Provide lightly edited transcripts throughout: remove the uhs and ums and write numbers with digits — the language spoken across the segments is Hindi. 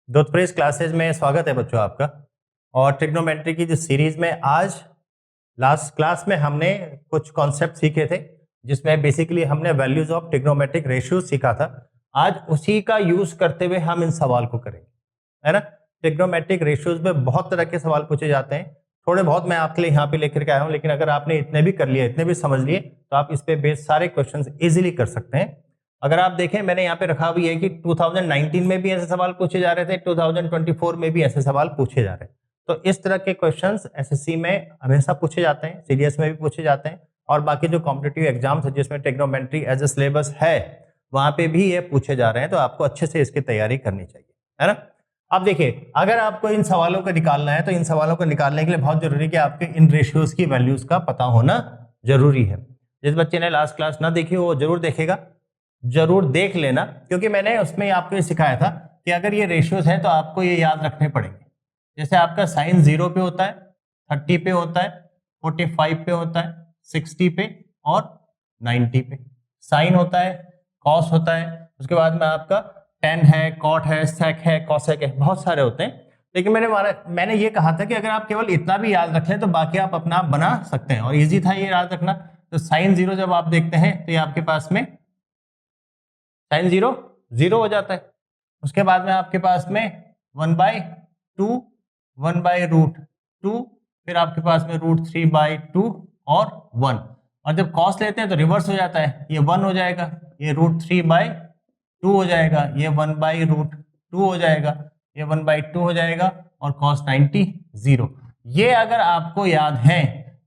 दोस्तों क्लासेज में स्वागत है बच्चों आपका। और ट्रिग्नोमेट्री की जो सीरीज में आज लास्ट क्लास में हमने कुछ कॉन्सेप्ट सीखे थे, जिसमें बेसिकली हमने वैल्यूज ऑफ ट्रिग्नोमेट्रिक रेशियो सीखा था। आज उसी का यूज करते हुए हम इन सवाल को करेंगे, है ना। ट्रिग्नोमेट्रिक रेशियोज में बहुत तरह के सवाल पूछे जाते हैं। थोड़े बहुत मैं आपके लिए यहाँ पे लेकर के आया हूँ, लेकिन अगर आपने इतने भी कर लिए, इतने भी समझ लिए, तो आप इस पे बेस सारे क्वेश्चन इजीली कर सकते हैं। अगर आप देखें, मैंने यहाँ पे रखा हुआ है कि 2019 में भी ऐसे सवाल पूछे जा रहे थे, 2024 में भी ऐसे सवाल पूछे जा रहे हैं। तो इस तरह के क्वेश्चंस एसएससी में हमेशा पूछे जाते हैं, सीडीएस में भी पूछे जाते हैं, और बाकी जो कॉम्पिटिटिव एग्जाम्स है जिसमें ट्रिग्नोमेट्री एज ए सिलेबस है, वहां पे भी ये पूछे जा रहे हैं। तो आपको अच्छे से इसकी तैयारी करनी चाहिए, है ना। अब देखिए, अगर आपको इन सवालों को निकालना है, तो इन सवालों को निकालने के लिए बहुत जरूरी है कि आपके इन रेशियोज की वैल्यूज का पता होना जरूरी है। जिस बच्चे ने लास्ट क्लास ना देखी हो वो जरूर देखेगा, जरूर देख लेना, क्योंकि मैंने उसमें आपको ये सिखाया था कि अगर ये रेशियोज हैं तो आपको ये याद रखने पड़ेंगे। जैसे आपका साइन 0 पे होता है, 30 पे होता है, 45 पे होता है, 60 पे और 90 पे साइन होता है, कॉस होता है, उसके बाद में आपका टेन है, कॉट है, सेक है, कॉसेक है, बहुत सारे होते हैं। लेकिन मैंने ये कहा था कि अगर आप केवल इतना भी याद रख लें तो बाकी आप अपना बना सकते हैं, और इजी था ये याद रखना। तो साइन 0 जब आप देखते हैं तो ये आपके पास में साइन 0 0 हो जाता है। उसके बाद में आपके पास में 1/2, 1/√2, फिर आपके पास में √3/2 और 1। और जब कॉस लेते हैं तो रिवर्स हो जाता है, ये 1 हो जाएगा, ये √3/2 हो जाएगा, ये 1/√2 हो जाएगा, ये 1/2 हो जाएगा, और cos 90 0। ये अगर आपको याद है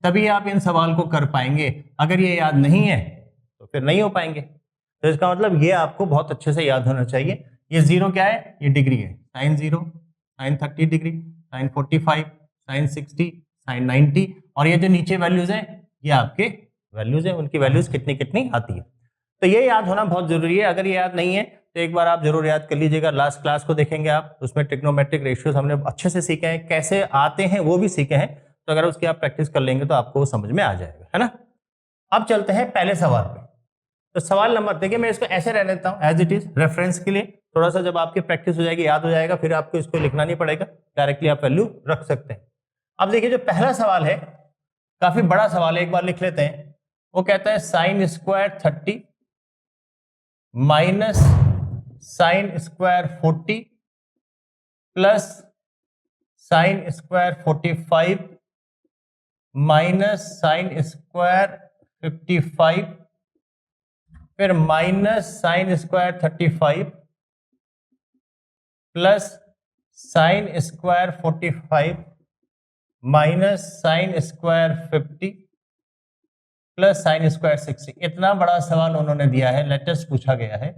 तभी आप इन सवाल को कर पाएंगे, अगर ये याद नहीं है तो फिर नहीं हो पाएंगे। तो इसका मतलब ये आपको बहुत अच्छे से याद होना चाहिए। ये 0 क्या है? ये डिग्री है। Sine 0, sine 30 degree, sine 45, sine 60, sine 90, और ये जो नीचे वैल्यूज है ये आपके वैल्यूज है, उनकी वैल्यूज कितनी कितनी आती है। तो ये याद होना बहुत जरूरी है। अगर ये याद नहीं है तो एक बार आप जरूर याद कर लीजिएगा। लास्ट क्लास को देखेंगे आप, उसमें ट्रिग्नोमेट्रिक रेशियोज हमने अच्छे से सीखे हैं, कैसे आते हैं वो भी सीखे हैं। तो अगर उसकी आप प्रैक्टिस कर लेंगे तो आपको वो समझ में आ जाएगा, है ना। अब चलते हैं पहले सवाल पे। तो सवाल नंबर, देखिए मैं इसको ऐसे रहने देता हूं एज इट इज, रेफरेंस के लिए। थोड़ा सा जब आपकी प्रैक्टिस हो जाएगी, याद हो जाएगा, फिर आपको इसको लिखना नहीं पड़ेगा, डायरेक्टली आप वैल्यू रख सकते हैं। अब देखिए, जो पहला सवाल है काफी बड़ा सवाल है, एक बार लिख लेते हैं। वो कहता है sine square 30 minus sine square 40 plus sine square 45 minus sine square 55, फिर minus sine square 35 plus sine square 45 minus sine square 50 plus sine square 60। इतना बड़ा सवाल उन्होंने दिया है, लेटेस्ट पूछा गया है।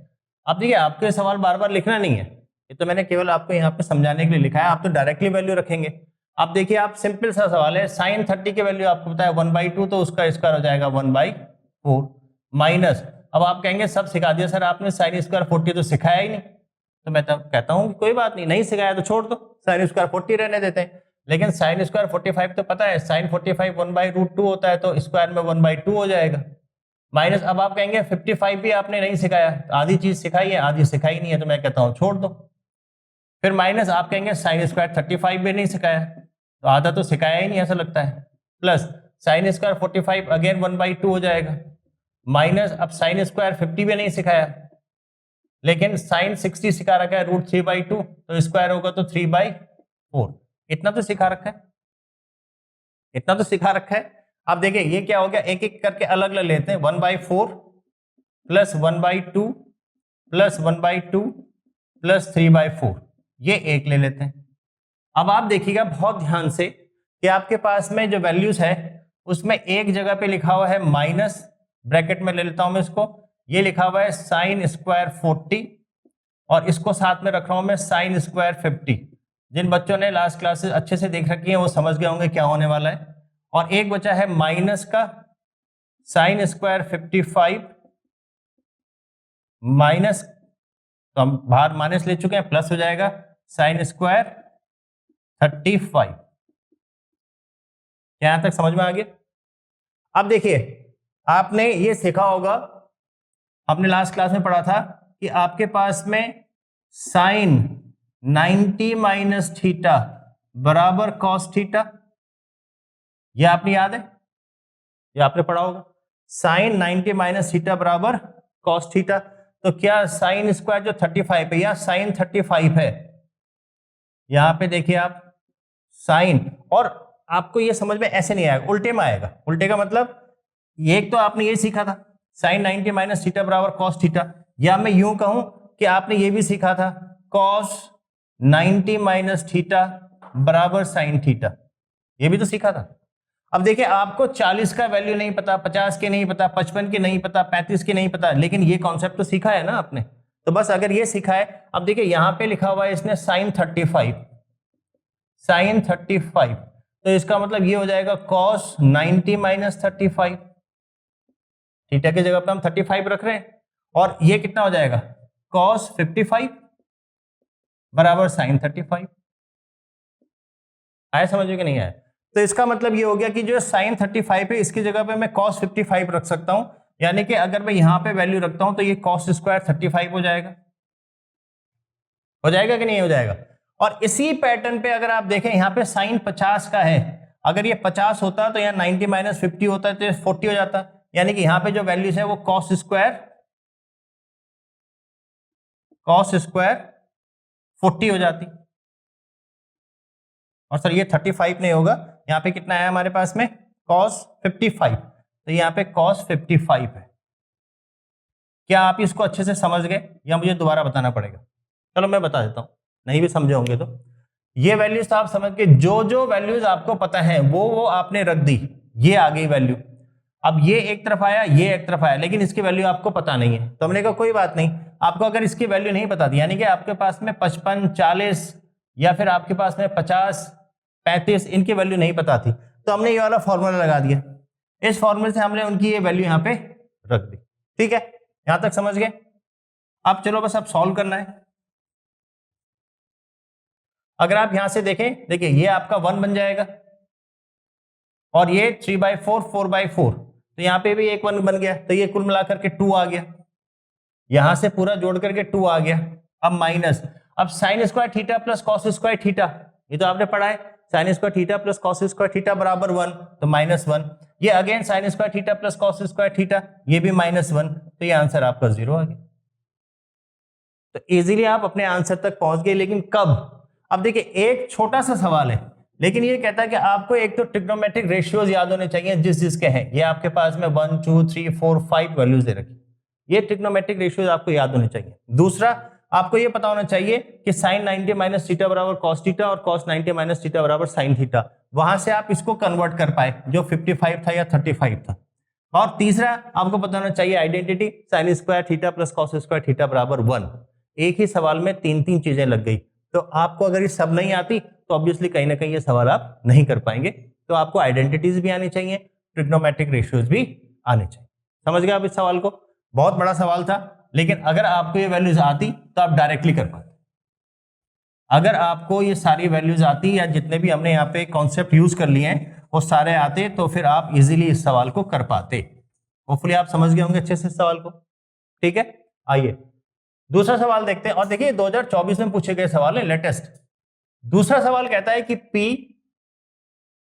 अब देखिए, आपको ये सवाल बार बार लिखना नहीं है, ये तो मैंने केवल आपको यहाँ पे समझाने के लिए लिखा है। आप तो डायरेक्टली वैल्यू रखेंगे। अब देखिए, आप सिंपल सा सवाल है, साइन 30 की वैल्यू आपको पता है 1/2, तो उसका स्क्वायर हो जाएगा 1/4 माइनस। अब आप कहेंगे सब सिखा दिया सर आपने, साइन स्क्वायर 40 तो सिखाया ही नहीं। तो मैं तो कहता हूँ कोई बात नहीं, नहीं सिखाया तो छोड़ दो, साइन स्क्वायर 40 रहने देते हैं। लेकिन साइन स्क्वायर 45 तो पता है, साइन 45 1/√2 होता है, तो स्क्वायर में 1/2 हो जाएगा। माइनस, अब आप कहेंगे 55 भी आपने नहीं सिखाया, आधी चीज सिखाई है आधी सिखाई नहीं है, तो मैं कहता हूँ छोड़ दो। फिर माइनस, आप कहेंगे साइन स्क्वायर 35 भी नहीं सिखाया, तो आधा तो सिखाया ही नहीं ऐसा लगता है। प्लस साइन स्क्वायर 45 अगेन 1/2 हो जाएगा। माइनस, अब साइन स्क्वायर 50 भी नहीं सिखाया, लेकिन साइन 60 सिखा रखा है √3/2, तो स्क्वायर होगा तो 3/4। इतना तो सिखा रखा है, इतना तो सिखा रखा है। अब देखिए ये क्या हो गया, एक एक करके अलग अलग लेते हैं। 1/4 प्लस 1/2 प्लस 1/2 प्लस 3/4, ये एक ले लेते हैं। अब आप देखिएगा बहुत ध्यान से कि आपके पास में जो वैल्यूज है उसमें एक जगह पे लिखा हुआ है माइनस, ब्रैकेट में ले लेता हूं मैं इसको, ये लिखा हुआ है साइन स्क्वायर 40, और इसको साथ में रख रहा हूं मैं साइन स्क्वायर 50। जिन बच्चों ने लास्ट क्लासेस अच्छे से देख रखी है वो समझ गए होंगे क्या होने वाला है। और एक बचा है माइनस का साइन स्क्वायर 55 माइनस, तो हम बाहर माइनस ले चुके हैं, प्लस हो जाएगा साइन स्क्वायर 35। यहां तक समझ में आ गया। अब देखिए, आपने ये सीखा होगा, हमने लास्ट क्लास में पढ़ा था कि आपके पास में साइन 90 माइनस थीटा बराबर कॉस थीटा। ये आपने याद है, ये आपने पढ़ा होगा। साइन 90 माइनस थीटा बराबर कॉस थीटा। तो क्या साइन स्क्वायर जो 35 है या साइन 35 है, यहां पे देखिए आप साइन, और आपको ये समझ में ऐसे नहीं आएगा, उल्टे में आएगा। उल्टे का मतलब ये एक तो आपने ये सीखा था साइन 90 माइनस थीटा बराबर कॉस थीटा, या मैं यूं कहूं कि आपने ये भी सीखा था कॉस 90 माइनस थीटा बराबर साइन थीटा, ये भी तो सीखा था। अब देखिए आपको 40 का वैल्यू नहीं पता, 50 के नहीं पता, 55 के नहीं पता, 35 के नहीं पता, लेकिन ये कॉन्सेप्ट तो सीखा है ना आपने। तो बस अगर ये सीखा है, अब देखिए यहां पे लिखा हुआ है इसने साइन 35, साइन 35, तो इसका मतलब ये हो जाएगा कॉस 90 माइनस 35। थीटा की जगह पे हम 35 रख रहे हैं, और ये कितना हो जाएगा कॉस 55 बराबर साइन 35। आया समझ में कि नहीं आया? तो इसका मतलब ये हो गया कि जो साइन 35 है इसकी जगह पे मैं कॉस 55 रख सकता हूं, यानी कि अगर मैं यहां पे वैल्यू रखता हूं तो ये कॉस स्क्वायर 35 हो जाएगा। हो जाएगा कि नहीं हो जाएगा? और इसी पैटर्न पे अगर आप देखें यहां पे साइन 50 का है, अगर ये 50 होता तो यहाँ 90 माइनस 50 होता है तो ये 40 हो जाता, यानी कि यहां पे जो वैल्यूज है वो कॉस स्क्वायर 40 हो जाती। और सर ये 35 नहीं होगा, यहाँ पे कितना है हमारे पास में cos 55, तो यहाँ पे cos 55 है। क्या आप इसको अच्छे से समझ गए या मुझे दोबारा बताना पड़ेगा? चलो मैं बता देता हूं, नहीं भी समझे होंगे तो। ये वैल्यूज तो आप समझ के, जो जो वैल्यूज आपको पता है वो आपने रख दी, ये आ गई वैल्यू। अब ये एक तरफ आया, ये एक तरफ आया, लेकिन इसकी वैल्यू आपको पता नहीं है, तो हमने कहा कोई बात नहीं, आपको अगर इसकी वैल्यू नहीं पता थी, यानी कि आपके पास में 55, 40 या फिर आपके पास में 50, 35 इनकी वैल्यू नहीं पता थी, तो हमने ये वाला फॉर्मूला लगा दिया, इस फॉर्मूले से हमने उनकी ये वैल्यू यहाँ पे रख दी। ठीक है, यहां तक समझ गए? अब चलो बस अब सॉल्व करना है। अगर आप यहां से देखें, देखिए ये आपका 1 बन जाएगा, और ये 3/4 4/4, तो यहां पे भी एक 1 बन गया, तो ये कुल मिलाकर के 2 आ गया, यहां से पूरा जोड़ करके 2 आ गया। अब माइनस, अब sine square theta plus cos square theta, ये तो आपने पढ़ा है, sine square theta plus cos square theta बराबर 1, तो -1। ये again sine square theta plus cos square theta, ये भी -1, तो ये आंसर आपका 0 आ गया। तो इजीली आप अपने आंसर तक पहुंच गए, लेकिन कब? अब देखिए एक छोटा सा सवाल है, लेकिन ये कहता है कि आपको एक तो ट्रिग्नोमेट्रिक रेशियोज याद होने चाहिए जिस जिसके हैं, ये आपके पास में 1 2 3 4 5 वैल्यूज दे रखी, ये ट्रिग्नोमेट्रिक रेशियोज आपको याद होने चाहिए। दूसरा, आपको ये पता होना चाहिए कि साइन 90 माइनस थीटा बराबर कॉस थीटा और कॉस 90 माइनस थीटा बराबर साइन थीटा, वहां से आप इसको कन्वर्ट कर पाए जो 55 था या 35 था। और तीसरा, आपको पता होना चाहिए identity, sine square theta plus cos square theta बराबर 1। एक ही सवाल में तीन तीन चीजें लग गई, तो आपको अगर ये सब नहीं आती तो ऑब्वियसली कहीं ना कहीं ये सवाल आप नहीं कर पाएंगे। तो आपको आइडेंटिटीज भी आनी चाहिए, ट्रिग्नोमेट्रिक रेशियोज भी आने चाहिए। समझ गए आप इस सवाल को? बहुत बड़ा सवाल था, लेकिन अगर आपको ये वैल्यूज आती तो आप डायरेक्टली कर पाते। अगर आपको ये सारी वैल्यूज आती या जितने भी हमने यहाँ पे कॉन्सेप्ट यूज कर लिए हैं वो सारे आते, तो फिर आप इजीली इस सवाल को कर पाते। होपफुली आप समझ गए होंगे अच्छे से इस सवाल को। ठीक है, आइए दूसरा सवाल देखते हैं। और देखिए 2024 में पूछे गए सवाल है, लेटेस्ट। दूसरा सवाल कहता है कि P,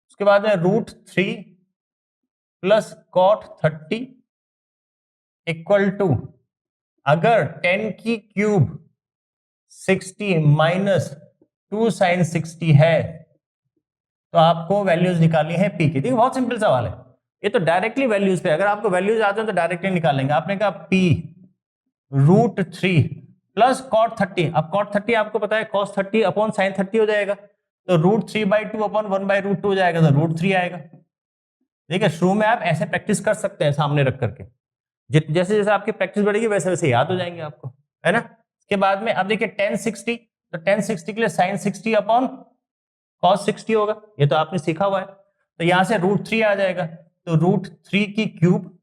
उसके बाद में √3 प्लस cot 30 इक्वल टू, अगर 10 की क्यूब 60 माइनस 2 साइन 60 है तो आपको वैल्यूज निकालनी है P की। देखिए बहुत सिंपल सवाल है, ये तो डायरेक्टली वैल्यूज पे, अगर आपको वैल्यूज आते हैं तो डायरेक्टली निकालेंगे। आपने कहा P √3 प्लस cot 30, अब cot 30 आपको पता है cos 30 अपॉन साइन 30 हो जाएगा, तो √3/2 अपॉन 1/√2 हो जाएगा, तो √3 आएगा। देखिए शुरू में आप ऐसे प्रैक्टिस कर सकते हैं सामने रख करके, जैसे जैसे आपकी प्रैक्टिस बढ़ेगी वैसे वैसे याद हो जाएंगे आपको, है ना। इसके बाद में अब देखिए 1060, तो 1060 के लिए साइन 60 अपॉन cos 60 होगा, ये तो आपने सीखा हुआ है। तो यहां से √3 आ जाएगा, तो √3 की क्यूब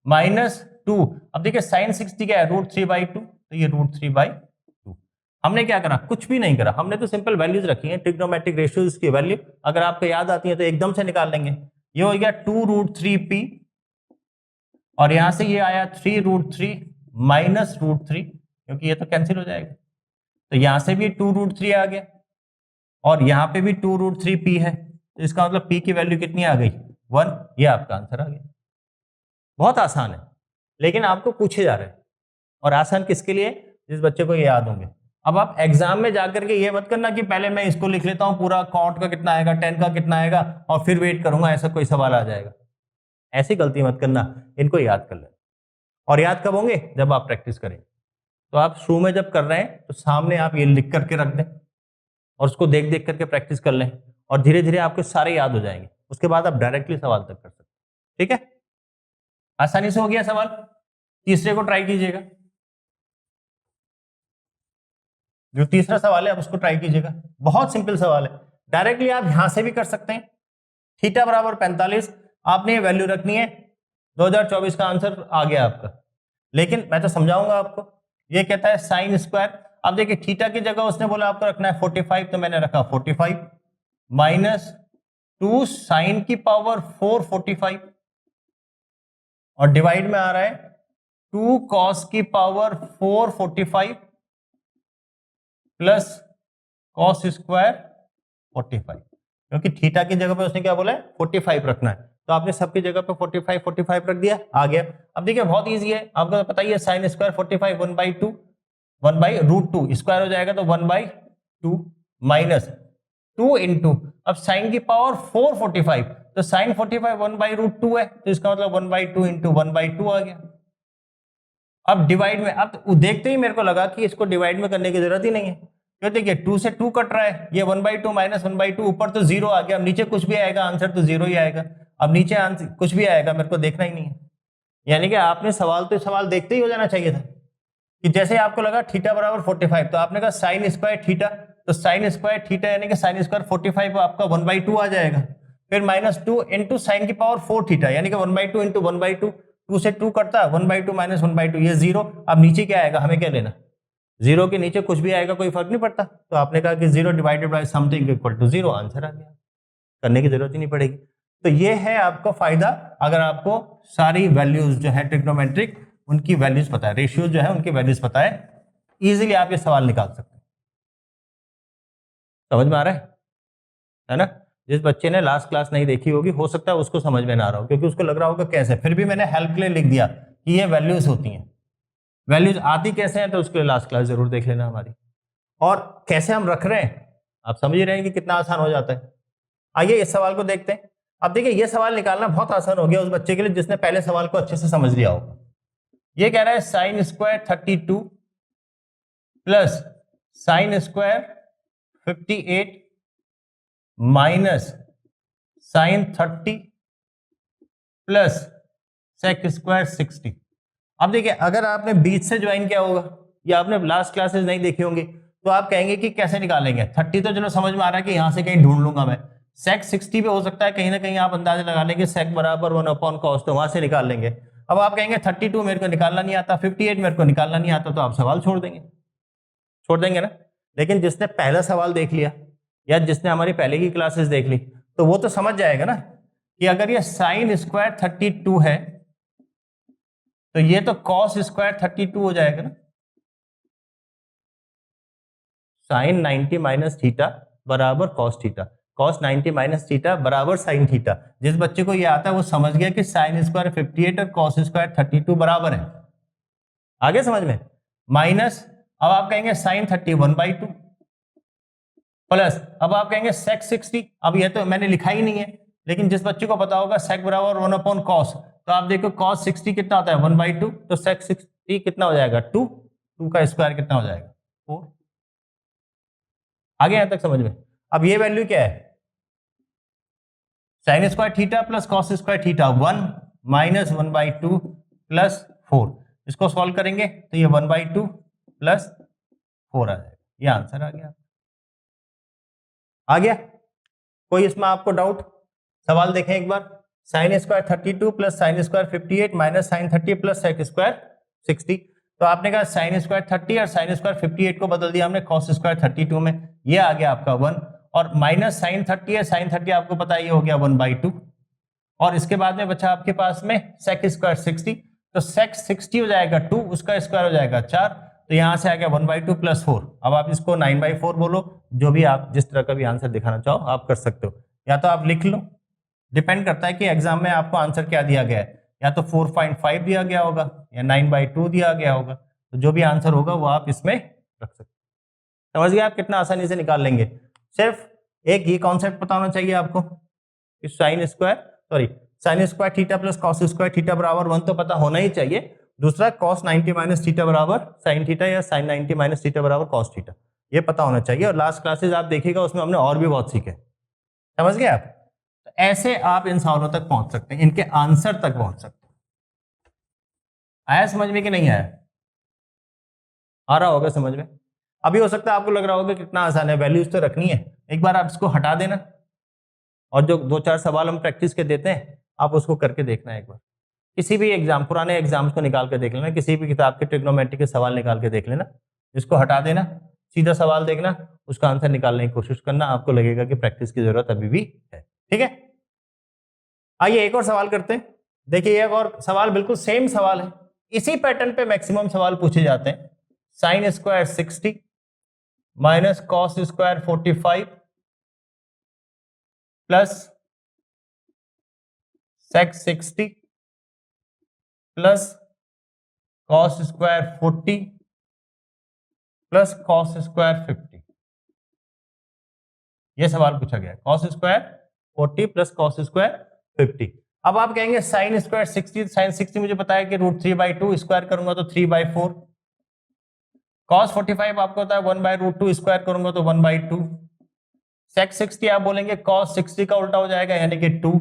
माइनस 2, अब देखिए साइन 60 क्या है √3/2, तो ये √3/2। हमने क्या करा? कुछ भी नहीं करा, हमने तो सिंपल वैल्यूज रखी हैं, ट्रिग्नोमेट्रिक रेशियोज की वैल्यू अगर आपको याद आती है तो एकदम से निकाल लेंगे। ये हो गया 2√3p, और यहां से ये आया 3√3 माइनस √3, क्योंकि ये तो कैंसिल हो जाएगा, तो यहां से भी 2√3 आ गया और यहां पे भी 2√3p है, तो इसका मतलब p की वैल्यू कितनी आ गई 1। ये आपका आंसर आ गया। बहुत आसान है, लेकिन आपको पूछे जा रहे हैं। और आसान किसके लिए? जिस बच्चे को ये याद होंगे। अब आप एग्जाम में जाकर के ये मत करना कि पहले मैं इसको लिख लेता हूं पूरा, काउंट का कितना आएगा, 10 का कितना आएगा, और फिर वेट करूंगा ऐसा कोई सवाल आ जाएगा। ऐसी गलती मत करना, इनको याद कर लेना। और याद कब होंगे? जब आप प्रैक्टिस करें। तो आप शुरू में जब कर रहे हैं तो सामने आप ये लिख करके रख दें और उसको देख देख करके प्रैक्टिस कर लें, और धीरे धीरे आपके सारे याद हो जाएंगे। उसके बाद आप डायरेक्टली सवाल तक कर सकते हैं। ठीक है, आसानी से हो गया सवाल। तीसरे को ट्राई कीजिएगा। जो तीसरा सवाल है आप उसको ट्राई कीजिएगा। बहुत सिंपल सवाल है, डायरेक्टली आप यहां से भी कर सकते हैं। थीटा बराबर 45 आपने ये वैल्यू रखनी है। 2024 का आंसर आ गया आपका। लेकिन मैं तो समझाऊंगा आपको। ये कहता है साइन स्क्वायर। अब देखिए थीटा की जगह उसने बोला आपको रखना है 45, तो मैंने रखा 45 माइनस 2 साइन की पावर 445 और डिवाइड में आ रहा है 2 कॉस की पावर 445 प्लस कॉस स्क्वायर 45, क्योंकि थीटा की जगह पे उसने क्या बोला है 45 रखना है, तो आपने सबकी जगह पे 45 रख दिया, आ गया। अब देखिए बहुत इजी है, आपको तो पता ही है साइन स्क्वायर 45 1/2 1/√2 स्क्वायर हो जाएगा, तो 1/2 माइनस 2 इंटू, अब साइन की पावर 445, तो साइन 45 1/√2 है, तो इसका मतलब 1/2 इंटू 1/2 आ गया। अब डिवाइड में, अब देखते ही मेरे को लगा कि इसको डिवाइड में करने की जरूरत ही नहीं है, क्यों? देखिए 2 से 2 कट रहा है, ये 1/2 माइनस 1/2, ऊपर तो 0 आ गया, अब नीचे कुछ भी आएगा आंसर तो 0 ही आएगा। अब नीचे आंसर कुछ भी आएगा, मेरे को देखना ही नहीं है। यानी कि आपने सवाल देखते ही हो जाना चाहिए था कि जैसे आपको लगा थीटा बराबर 45, तो आपने कहा साइन स्क्वायर थीटा, तो साइन स्क्वायर थीटा यानी कि साइन स्क्वायर 45 आपका 1/2 आ जाएगा, फिर माइनस 2 इंटू साइन की पावर 4 थीटा यानी कि 1/2 इंटू 1/2, 2 से 2 कटता है, 1/2 माइनस 1/2 ये 0। अब नीचे क्या आएगा, हमें क्या लेना, 0 के नीचे कुछ भी आएगा कोई फर्क नहीं पड़ता, तो आपने कहा कि 0 divided by something equal to 0, answer आ गया, करने की जरूरत ही नहीं पड़ेगी। तो ये है आपका फायदा, अगर आपको सारी वैल्यूज जो है ट्रिग्नोमेट्रिक उनकी वैल्यूज पता है, रेशियो जो है उनकी वैल्यूज पता है, इजीली आप ये सवाल निकाल सकते हैं। समझ में आ रहा है ना? जिस बच्चे ने लास्ट क्लास नहीं देखी होगी, हो सकता है उसको समझ में ना आ रहा हो, क्योंकि उसको लग रहा होगा कैसे, फिर भी मैंने हेल्प के लिए लिख दिया कि ये वैल्यूज होती हैं। वैल्यूज आती कैसे हैं, तो उसके लिए लास्ट क्लास जरूर देख लेना हमारी। और कैसे हम रख रहे हैं, आप समझ ही रहे हैं कि कितना आसान हो जाता है। आइए इस सवाल को देखते हैं। अब देखिए ये सवाल निकालना बहुत आसान हो गया उस बच्चे के लिए जिसने पहले सवाल को अच्छे से समझ लिया होगा। ये कह रहा है sine square 32 plus sine square 58 minus sine 30 plus sec square 60। अब देखिए अगर आपने बीच से ज्वाइन किया होगा या आपने लास्ट क्लासेस नहीं देखी होंगी, तो आप कहेंगे कि कैसे निकालेंगे। 30 तो चलो समझ में आ रहा है कि यहां से कहीं ढूंढ लूंगा मैं, सेक 60 पे हो सकता है कहीं ना कहीं आप अंदाजा लगा लेंगे, सेक बराबर 1/cos, तो वहां से निकाल लेंगे। अब आप कहेंगे 32 मेरे को निकालना नहीं आता, 58 मेरे को निकालना नहीं आता, तो आप सवाल छोड़ देंगे ना। लेकिन जिसने पहला सवाल देख लिया या जिसने हमारी पहले की क्लासेस देख ली, तो वो तो समझ जाएगा ना कि अगर ये साइन स्क्वायर 32 है तो ये तो कॉस स्क्वायर 32 हो जाएगा ना। साइन 90 माइनस थीटा बराबर cos theta, cos 90 minus theta बराबर साइन थीटा। जिस बच्चे को ये आता है वो समझ गया कि साइन स्क्वायर 58 और कॉस स्क्वायर 32 बराबर है। आगे समझ में? माइनस, अब आप कहेंगे साइन 30 1/2 प्लस, अब आप कहेंगे सेक 60। अब ये तो मैंने लिखा ही नहीं है, लेकिन जिस बच्चे को पता होगा सेक बराबर 1/cos, तो आप देखो cos 60 कितना होता है 1/2, तो सेक 60 कितना हो जाएगा 2, 2 का स्क्वायर कितना हो जाएगा 4। आगे यहां तक समझ में? अब ये वैल्यू क्या है, sine square theta plus cos square theta 1 minus 1/2 plus 4। इसको सॉल्व करेंगे तो ये 1/2 प्लस 4 आ जाएगा, ये आंसर आ गया। कोई इसमें आपको डाउट? सवाल देखें एक बार। Sine square 32 plus sine square 58 minus sine 30 plus sec square 60। तो आपने कहा साइन स्क्वायर 30 और साइन स्क्वायर 58 को बदल दिया हमने कॉस स्क्वायर 32 में, ये आ गया आपका 1, और माइनस साइन 30 है, साइन 30 आपको पता है ये हो गया 1/2, और इसके बाद में बचा आपके पास में सेक स्क्वायर 60, तो सेक 60 हो जाएगा 2, उसका स्क्वायर हो जाएगा 4, तो यहाँ से आ गया 1/2 + 4। अब आप इसको 9/4 बोलो, जो भी आप जिस तरह का भी आंसर दिखाना चाहो आप कर सकते हो, या तो आप लिख लो, डिपेंड करता है कि एग्जाम में आपको आंसर क्या दिया गया है, या तो 4.5 दिया गया होगा या 9/2 दिया गया होगा, तो जो भी आंसर होगा वो आप इसमें रख सकते हो। समझ गए आप कितना आसानी से निकाल लेंगे। सिर्फ एक ये कॉन्सेप्ट पता होना चाहिए आपको कि sine square theta plus cos square theta बराबर 1 तो पता होना ही चाहिए। दूसरा cos 90 माइनस थीटा बराबर साइन थीटा या साइन 90 माइनस थीटा बराबर कॉस थीटा, ये पता होना चाहिए। और लास्ट क्लासेज आप देखिएगा उसमें हमने और भी बहुत सीखे। समझ गए आप? तो ऐसे आप इन सवालों तक पहुंच सकते हैं, इनके आंसर तक पहुंच सकते हैं। आया समझ में कि नहीं आया? आ रहा होगा समझ में। अभी हो सकता है आपको लग रहा होगा कितना आसान है, वैल्यूज तो रखनी है। एक बार आप इसको हटा देना और जो 2-4 सवाल हम प्रैक्टिस के देते हैं आप उसको करके देखना एक बार। किसी भी एग्जाम, पुराने एग्जाम्स को निकाल के देख लेना, किसी भी किताब के ट्रिग्नोमेट्री के सवाल निकाल के देख लेना, इसको हटा देना, सीधा सवाल देखना, उसका आंसर निकालने की कोशिश करना, आपको लगेगा कि प्रैक्टिस की जरूरत अभी भी है। ठीक है, आइए एक और सवाल करते हैं। देखिए एक और सवाल बिल्कुल सेम सवाल है, इसी पैटर्न पे मैक्सिमम सवाल पूछे जाते हैं। Sine square 60 minus cos square 45 plus sec 60 plus cos square 40 plus cos square 50। ये सवाल पूछा गया है, cos square 40 plus cos square 50। अब आप कहेंगे साइन स्क्वायर 60, साइन 60 मुझे पता है कि √3/2, स्क्वायर करूंगा तो 3/4। कॉस 45 आपको होता है 1/√2, स्क्वायर करूंगा तो 1/2। सेक 60 आप बोलेंगे कॉस 60 का उल्टा हो जाएगा यानी कि 2।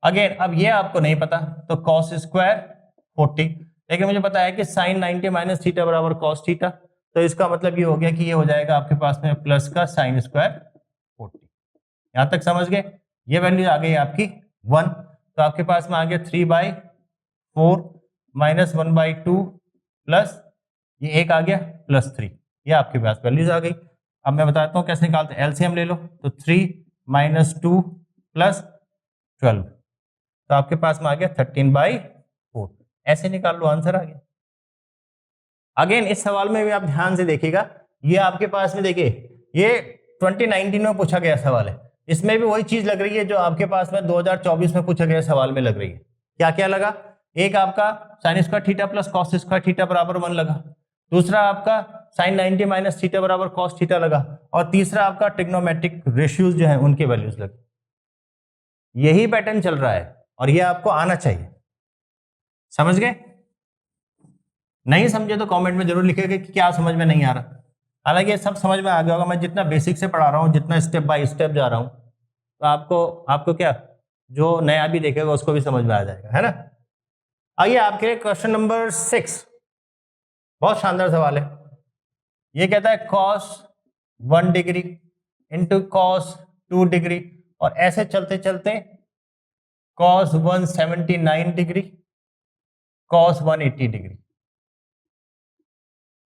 अगेन अब ये आपको नहीं पता तो कॉस स्क्वायर 40, लेकिन मुझे पता है कि साइन 90 माइनस थीटा बराबर कॉस थीटा, तो इसका मतलब ये हो गया कि ये हो जाएगा आपके पास में प्लस का साइन स्क्वायर 40। यहां तक समझ गए? ये वैल्यू आ गई आपकी 1, तो आपके पास में आ गया 3/4 माइनस 1/2 प्लस ये एक आ गया प्लस 3। ये आपके पास वैल्यूज आ गई। अब मैं बताता हूं कैसे निकालते हैं। एलसीएम ले लो, तो 3 - 2 प्लस 12, तो आपके पास में आ गया 13/4। ऐसे निकाल लो, आंसर आ गया। अगेन इस सवाल में भी आप ध्यान से देखिएगा, ये आपके पास में देखिए ये 2019 में पूछा गया सवाल है, इसमें भी वही चीज लग रही है जो आपके पास में 2024 में पूछा गया सवाल में लग रही है। क्या क्या लगा? एक आपका sine square theta plus cos square theta बराबर 1 लगा, दूसरा आपका साइन 90 माइनस थीटा बराबर कॉस थीटा लगा, और तीसरा आपका ट्रिग्नोमेट्रिक रेशियोज जो है उनके वैल्यूज लगे। यही पैटर्न चल रहा है और ये आपको आना चाहिए। समझ गए? नहीं समझे तो कमेंट में जरूर लिखिएगा कि क्या समझ में नहीं आ रहा। हालांकि ये सब समझ में आ गया होगा, मैं जितना बेसिक से पढ़ा रहा हूँ, जितना स्टेप बाय स्टेप जा रहा हूँ, तो आपको क्या, जो नया भी देखेगा उसको भी समझ में आ जाएगा, है ना। आइए आपके क्वेश्चन नंबर 6, बहुत शानदार सवाल है। ये कहता है cos 1 degree into cos 2 degree, और ऐसे चलते चलते cos 179 डिग्री, cos 180 डिग्री।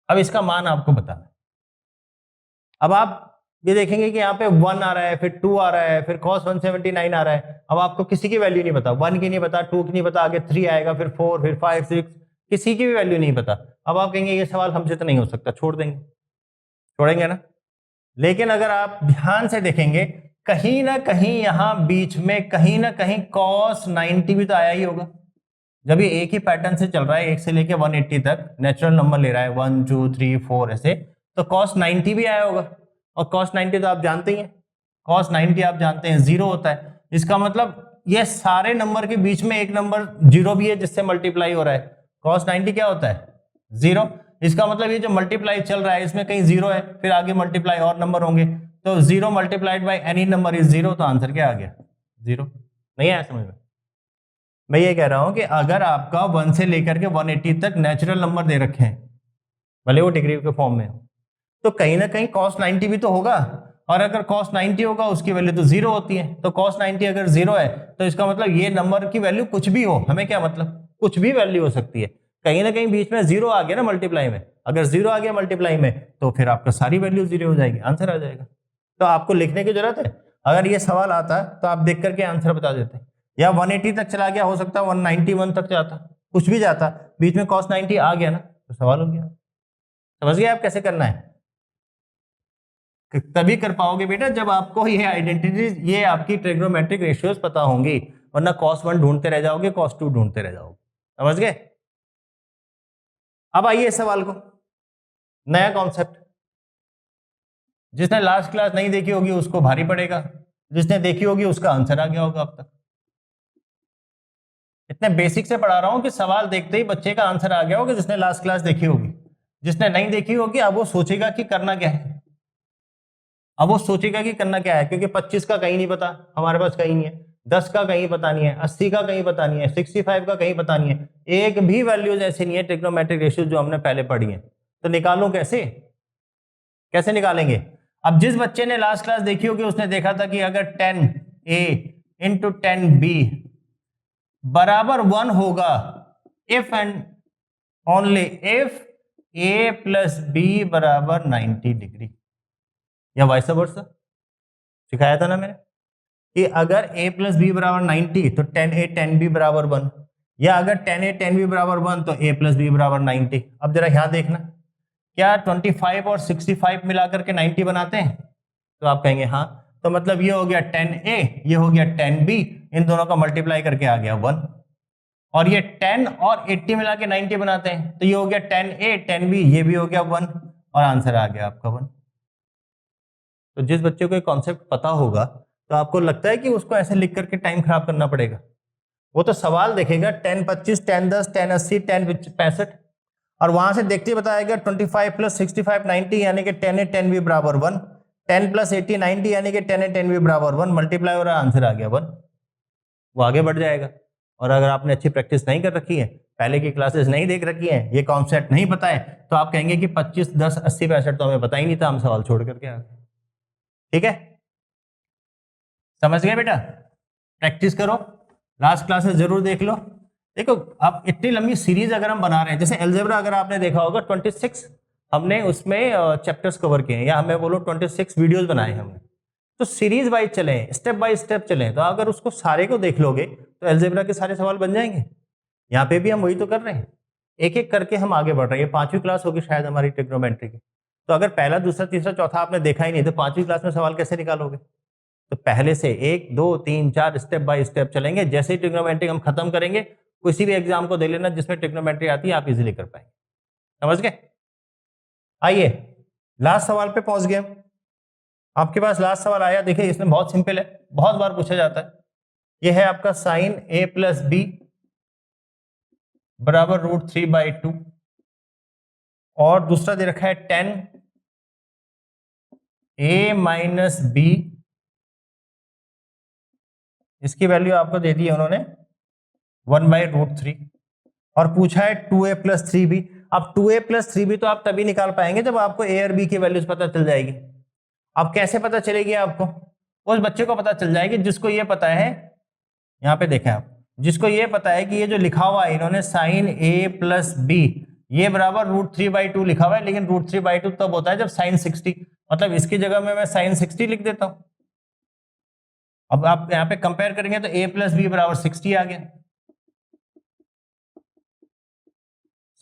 अब इसका मान आपको बताना है। अब आप ये देखेंगे कि यहाँ पे 1 आ रहा है, फिर 2 आ रहा है, फिर cos 179 आ रहा है। अब आपको किसी की वैल्यू नहीं पता, 1 की नहीं पता, 2 की नहीं पता, आगे 3 आएगा, फिर 4, फिर 5, 6, किसी की भी वैल्यू नहीं पता। अब आप कहेंगे ये सवाल हमसे तो नहीं हो सकता, छोड़ देंगे, छोड़ेंगे ना। लेकिन अगर आप ध्यान से देखेंगे, कहीं ना कहीं यहां बीच में कहीं ना कहीं cos 90 भी तो आया ही होगा। जब ये एक ही पैटर्न से चल रहा है, 1 से लेके 180 तक नेचुरल नंबर ले रहा है, 1 2 3 4 ऐसे, तो cos 90 भी आया होगा। और cos 90 तो आप जानते ही हैं, cos 90 आप जानते हैं 0 होता है। इसका मतलब ये सारे नंबर के बीच में एक नंबर 0 भी है जिससे मल्टीप्लाई हो रहा है। cos 90 क्या होता है? 0। इसका मतलब ये जो मल्टीप्लाई चल रहा है इसमें कहीं 0 है, फिर आगे मल्टीप्लाई और नंबर होंगे, तो 0 multiplied by any number is 0, तो आंसर क्या आ गया? 0। नहीं आया समझ में? मैं ये कह रहा हूं कि अगर आपका 1 से लेकर के 180 तक नेचुरल नंबर दे रखे हैं, भले वो डिग्री के फॉर्म में हो, तो कहीं ना कहीं cos 90 भी तो होगा। और अगर cos 90 होगा उसकी वैल्यू तो 0 होती है, तो cos 90 अगर 0 है तो इसका मतलब ये नंबर की वैल्यू कुछ भी हो, हमें क्या मतलब, कुछ भी वैल्यू हो सकती है। कहीं ना कहीं बीच में 0 आ गया ना मल्टीप्लाई में, अगर 0 आ गया मल्टीप्लाई में तो फिर आपका सारी वैल्यू 0 हो जाएगी, आंसर आ जाएगा। तो आपको लिखने की जरूरत है। अगर ये सवाल आता तो आप देख करके आंसर बता देते, या 180 तक चला गया, हो सकता है 191 तक जाता, कुछ भी जाता, बीच में cos 90 आ गया ना तो सवाल हो गया। समझ गए आप कैसे करना है? तभी कर पाओगे बेटा जब आपको ये आइडेंटिटी, ये आपकी ट्रिग्नोमेट्रिक रेशियोज पता होंगी, वरना cos 1 ढूंढते रह जाओगे, cos 2 ढूंढते रह जाओगे। समझ गए? अब आइए इस सवाल को, नया कॉन्सेप्ट। जिसने लास्ट क्लास नहीं देखी होगी उसको भारी पड़ेगा, जिसने देखी होगी उसका आंसर आ गया होगा अब तक। इतने बेसिक से पढ़ा रहा हूं कि सवाल देखते ही बच्चे का आंसर आ गया होगा जिसने लास्ट क्लास देखी होगी। जिसने नहीं देखी होगी अब वो सोचेगा कि करना क्या है, अब वो सोचेगा कि करना क्या है, क्योंकि 25 का कहीं नहीं पता, हमारे पास कहीं नहीं है, 10 का कहीं पता नहीं है, 80 का कहीं पता नहीं है, 65 का कहीं पता नहीं है, एक भी वैल्यूज ऐसी नहीं है ट्रिग्नोमेट्रिक रेशियो जो हमने पहले पढ़ी है। तो निकालूं कैसे? कैसे निकालेंगे? अब जिस बच्चे ने लास्ट क्लास देखी होगी उसने देखा था कि अगर 10a इंटू 10b बराबर 1 होगा if and only if a plus B बराबर 90 डिग्री, या वाइस वर्सा। सिखाया था ना मैंने कि अगर a प्लस बी बराबर 90 तो 10a 10b बराबर 1, या अगर 10a 10b बराबर 1 तो a प्लस बी बराबर 90। अब जरा यहां देखना, क्या 25 और 65 मिलाकर के 90 बनाते हैं? तो आप कहेंगे हाँ, तो मतलब ये हो गया 10a, ये हो गया 10b, इन दोनों का मल्टीप्लाई करके आ गया 1, और ये 10 और 80 मिला के 90 बनाते हैं तो ये हो गया 10a 10b, ये भी हो गया 1, और आंसर आ गया आपका 1। तो जिस बच्चे को ये कॉन्सेप्ट पता होगा तो आपको लगता है कि उसको ऐसे लिख करके टाइम खराब करना पड़ेगा? वो तो सवाल देखेगा 10 25 10 10 10 80 10 65, और वहां से देखते बताएगा 25 प्लस 65 90 यानी कि 10a 10b बराबर 1, 10 प्लस 80 90 यानी कि 10a 10b बराबर 1, मल्टीप्लाई हो रहा है, आंसर आ गया 1। वो आगे बढ़ जाएगा। और अगर आपने अच्छी प्रैक्टिस नहीं कर रखी है, पहले की क्लासेस नहीं देख रखी है, ये कॉन्सेप्ट नहीं पता है, तो आप कहेंगे कि 25 10 80 65 तो हमें पता ही नहीं था, हम सवाल छोड़ करके आ गए। ठीक है, समझ गए बेटा? प्रैक्टिस करो, लास्ट क्लासेस जरूर देख लो। देखो आप इतनी लंबी सीरीज अगर हम बना रहे हैं, जैसे अलजेब्रा अगर आपने देखा होगा 26 हमने उसमें चैप्टर्स कवर किए हैं, या हमें बोलो 26 वीडियोस बनाए हमने, तो सीरीज वाइज चले, स्टेप बाय स्टेप चले, तो अगर उसको सारे को देख लोगे तो अलजेब्रा के सारे सवाल बन जाएंगे। यहाँ पे भी हम वही तो कर रहे हैं, एक एक करके हम आगे बढ़ रहे हैं। 5वीं क्लास होगी शायद हमारी ट्रिग्नोमेट्री की, तो अगर पहला दूसरा तीसरा चौथा आपने देखा ही नहीं तो 5वीं क्लास में सवाल कैसे निकालोगे? तो पहले से 1 2 3 4 स्टेप बाय स्टेप चलेंगे। जैसे ही ट्रिग्नोमेट्री हम खत्म करेंगे, किसी भी एग्जाम को दे लेना जिसमें ट्रिग्नोमेट्री आती है, आप इजीली कर पाएंगे। समझ गए? आइए लास्ट सवाल पे पहुंच गए। आपके पास लास्ट सवाल आया, देखिए इसमें बहुत सिंपल है, बहुत बार पूछा जाता है। यह है आपका साइन a प्लस बी बराबर √3/2, और दूसरा दे रखा है 10a माइनस बी, इसकी वैल्यू आपको दे दी है उन्होंने 1/√3, और पूछा है 2a प्लस 3b। अब 2a प्लस 3b तो आप तभी निकाल पाएंगे जब आपको a और b की वैल्यूज पता चल जाएगी। अब कैसे पता चलेगी आपको? उस बच्चे को पता चल जाएगी जिसको ये पता है, यहां पे देखें आप, जिसको ये पता है कि ये जो लिखा हुआ है इन्होंने साइन a प्लस बी, ये बराबर √3/2 लिखा हुआ है, लेकिन √3/2 तब होता है जब साइन 60, मतलब इसकी जगह में मैं साइन 60 लिख देता हूं। अब आप यहां पे कंपेयर करेंगे तो a प्लस बी बराबर 60 आ गया।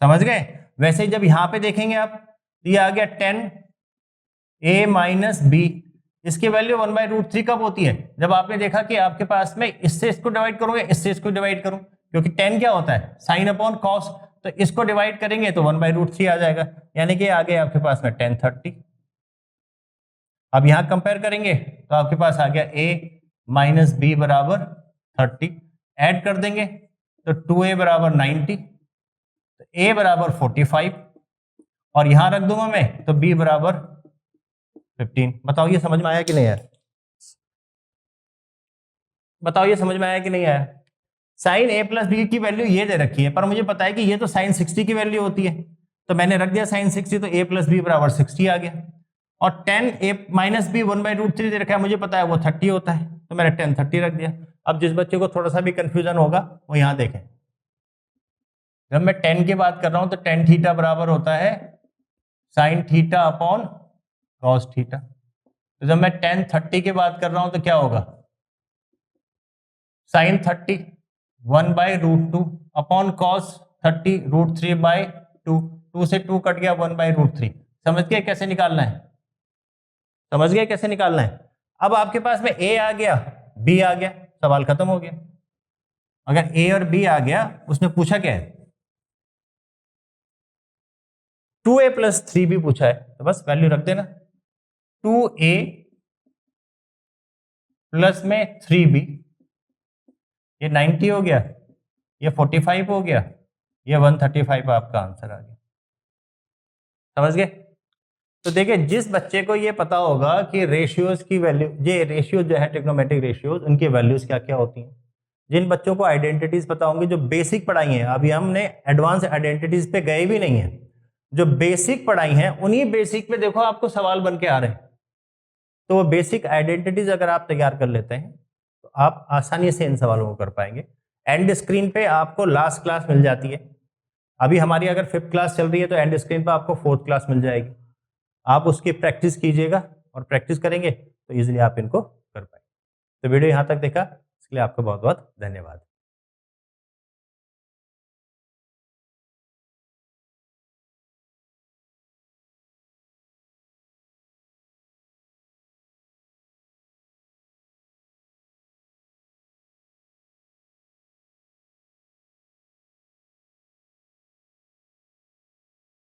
समझ गए? वैसे ही जब यहां पे देखेंगे आप, तो ये आ गया 10a माइनस बी, इसकी वैल्यू 1/√3 कब होती है? जब आपने देखा कि आपके पास में इससे इसको डिवाइड करूंगा, इससे इसको डिवाइड करूं, क्योंकि 10 क्या होता है? साइन अपॉन कॉस, तो इसको डिवाइड करेंगे तो 1/√3 आ जाएगा, यानी कि आ गया आपके पास में 1030। अब यहां कंपेयर करेंगे तो आपके पास आ गया a माइनस बी बराबर 30, ऐड कर देंगे तो 2a बराबर 90, तो a बराबर 45, और यहां रख दूंगा मैं तो b बराबर 15। बताओ ये समझ में आया कि नहीं आया? बताओ ये समझ में आया कि नहीं आया? साइन a प्लस बी की वैल्यू ये दे रखी है, पर मुझे पता है कि ये तो साइन 60 की वैल्यू होती है, तो मैंने रख दिया साइन 60, तो a प्लस बी बराबर 60 आ गया। और 10a माइनस बी 1/√3 दे रखा है, मुझे पता है वो 30 होता है, तो मैंने 1030 रख दिया। अब जिस बच्चे को थोड़ा सा भी कंफ्यूजन होगा वो यहां देखें, जब मैं 10 की बात कर रहा हूं तो tan थीटा बराबर होता है sine theta upon cos theta, तो जब मैं tan 30 की बात कर रहा हूं तो क्या होगा? साइन 30 1/√2 अपॉन कॉस 30 √3/2, 2 से 2 कट गया, 1/√3। समझ गए कैसे निकालना है? समझ गए कैसे निकालना है? अब आपके पास में a आ गया, b आ गया, सवाल खत्म हो गया। अगर a और b आ गया, उसने पूछा क्या है? 2a + 3b पूछा है, तो बस वैल्यू रख देना। 2a प्लस में 3b, ये 90 हो गया, ये 45 हो गया, ये 135 आपका आंसर आ गया। समझ गए? तो देखिए, जिस बच्चे को ये पता होगा कि रेशियोज की वैल्यू, ये रेशियो जो है ट्रिग्नोमेट्रिक रेशियोज, उनकी वैल्यूज क्या क्या होती हैं, जिन बच्चों को आइडेंटिटीज पता होंगी, जो बेसिक पढ़ाई है, अभी हमने एडवांस आइडेंटिटीज पे गए भी नहीं है, जो बेसिक पढ़ाई है उन्हीं बेसिक पे देखो आपको सवाल बन के आ रहे हैं। तो वो बेसिक आइडेंटिटीज अगर आप तैयार कर लेते हैं तो आप आसानी से इन सवालों को कर पाएंगे। एंड स्क्रीन पे आपको लास्ट क्लास मिल जाती है। अभी हमारी अगर 5th क्लास चल रही है तो एंड स्क्रीन पे आपको 4th क्लास मिल जाएगी। आप उसकी प्रैक्टिस कीजिएगा और प्रैक्टिस करेंगे तो इजीली आप इनको कर पाएंगे। तो वीडियो यहाँ तक देखा, इसके लिए आपका बहुत बहुत धन्यवाद।